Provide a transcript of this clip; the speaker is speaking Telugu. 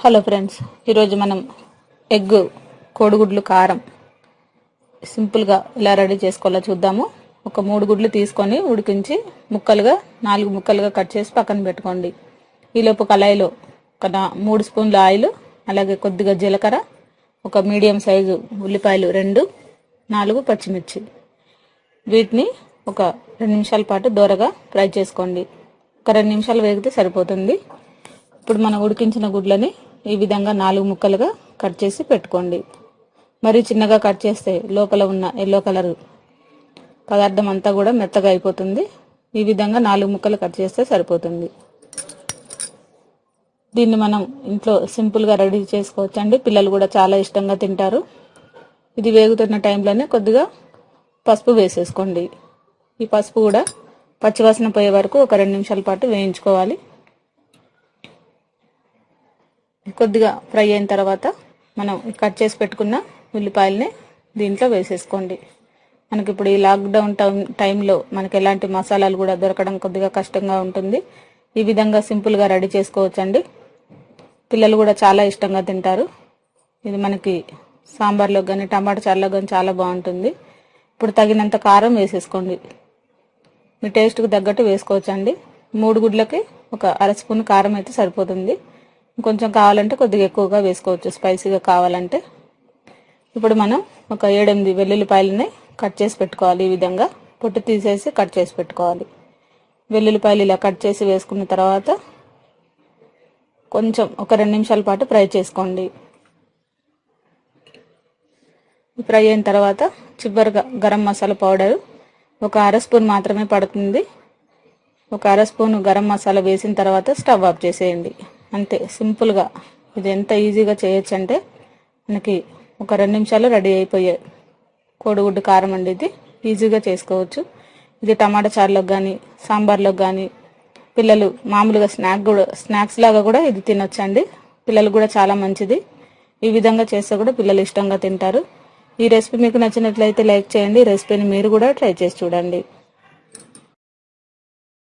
హలో ఫ్రెండ్స్, ఈరోజు మనం ఎగ్ కోడిగుడ్లు కారం సింపుల్గా ఎలా రెడీ చేసుకోవాలో చూద్దాము. ఒక 3 గుడ్లు తీసుకొని ఉడికించి ముక్కలుగా 4 ముక్కలుగా కట్ చేసి పక్కన పెట్టుకోండి. ఈలోపు కళాయిలో ఒక 3 స్పూన్ల ఆయిల్, అలాగే కొద్దిగా జీలకర్ర, ఒక మీడియం సైజు ఉల్లిపాయలు 2, 4 పచ్చిమిర్చి, వీటిని ఒక 2 నిమిషాల పాటు దోరగా ఫ్రై చేసుకోండి. ఒక 2 నిమిషాలు వేగితే సరిపోతుంది. ఇప్పుడు మనం ఉడికించిన గుడ్లని ఈ విధంగా 4 ముక్కలుగా కట్ చేసి పెట్టుకోండి. మరి చిన్నగా కట్ చేస్తే లోపల ఉన్న ఎల్లో కలర్ పదార్థం అంతా కూడా మెత్తగా అయిపోతుంది. ఈ విధంగా 4 ముక్కలు కట్ చేస్తే సరిపోతుంది. దీన్ని మనం ఇంట్లో సింపుల్గా రెడీ చేసుకోవచ్చండి. పిల్లలు కూడా చాలా ఇష్టంగా తింటారు. ఇది వేగుతున్న టైంలోనే కొద్దిగా పసుపు వేసేసుకోండి. ఈ పసుపు కూడా పచ్చివాసన పోయే వరకు ఒక 2 నిమిషాల పాటు వేయించుకోవాలి. కొద్దిగా ఫ్రై అయిన తర్వాత మనం కట్ చేసి పెట్టుకున్న ఉల్లిపాయలని దీంట్లో వేసేసుకోండి. మనకి ఇప్పుడు ఈ లాక్డౌన్ టైంలో మనకి ఎలాంటి మసాలాలు కూడా దొరకడం కొద్దిగా కష్టంగా ఉంటుంది. ఈ విధంగా సింపుల్గా రెడీ చేసుకోవచ్చండి. పిల్లలు కూడా చాలా ఇష్టంగా తింటారు. ఇది మనకి సాంబార్లో కానీ టమాటా చారులో కానీ చాలా బాగుంటుంది. ఇప్పుడు తగినంత కారం వేసేసుకోండి. మీ టేస్ట్కి తగ్గట్టు వేసుకోవచ్చండి. 3 గుడ్లకి ఒక 1/2 స్పూన్ కారం అయితే సరిపోతుంది. కొంచెం కావాలంటే కొద్దిగా ఎక్కువగా వేసుకోవచ్చు, స్పైసీగా కావాలంటే. ఇప్పుడు మనం ఒక 7-8 వెల్లుల్లిపాయలని కట్ చేసి పెట్టుకోవాలి. ఈ విధంగా పొట్టు తీసేసి కట్ చేసి పెట్టుకోవాలి. వెల్లుల్లిపాయలు ఇలా కట్ చేసి వేసుకున్న తర్వాత కొంచెం ఒక 2 నిమిషాల పాటు ఫ్రై చేసుకోండి. ఫ్రై అయిన తర్వాత చివరిగా గరం మసాలా పౌడర్ ఒక 1/2 స్పూన్ మాత్రమే పడుతుంది. ఒక 1/2 స్పూన్ గరం మసాలా వేసిన తర్వాత స్టవ్ ఆఫ్ చేసేయండి. అంతే, సింపుల్గా ఇది ఎంత ఈజీగా చేయొచ్చు అంటే మనకి ఒక 2 నిమిషాలు రెడీ అయిపోయే కోడిగుడ్డు కారం అండి. ఇది ఈజీగా చేసుకోవచ్చు. ఇది టమాటా చారులోకి కానీ సాంబార్లోకి కానీ పిల్లలు మామూలుగా స్నాక్స్ లాగా కూడా ఇది తినొచ్చండి. పిల్లలు కూడా చాలా మంచిది. ఈ విధంగా చేస్తే కూడా పిల్లలు ఇష్టంగా తింటారు. ఈ రెసిపీ మీకు నచ్చినట్లయితే లైక్ చేయండి. ఈ రెసిపీని మీరు కూడా ట్రై చేసి చూడండి.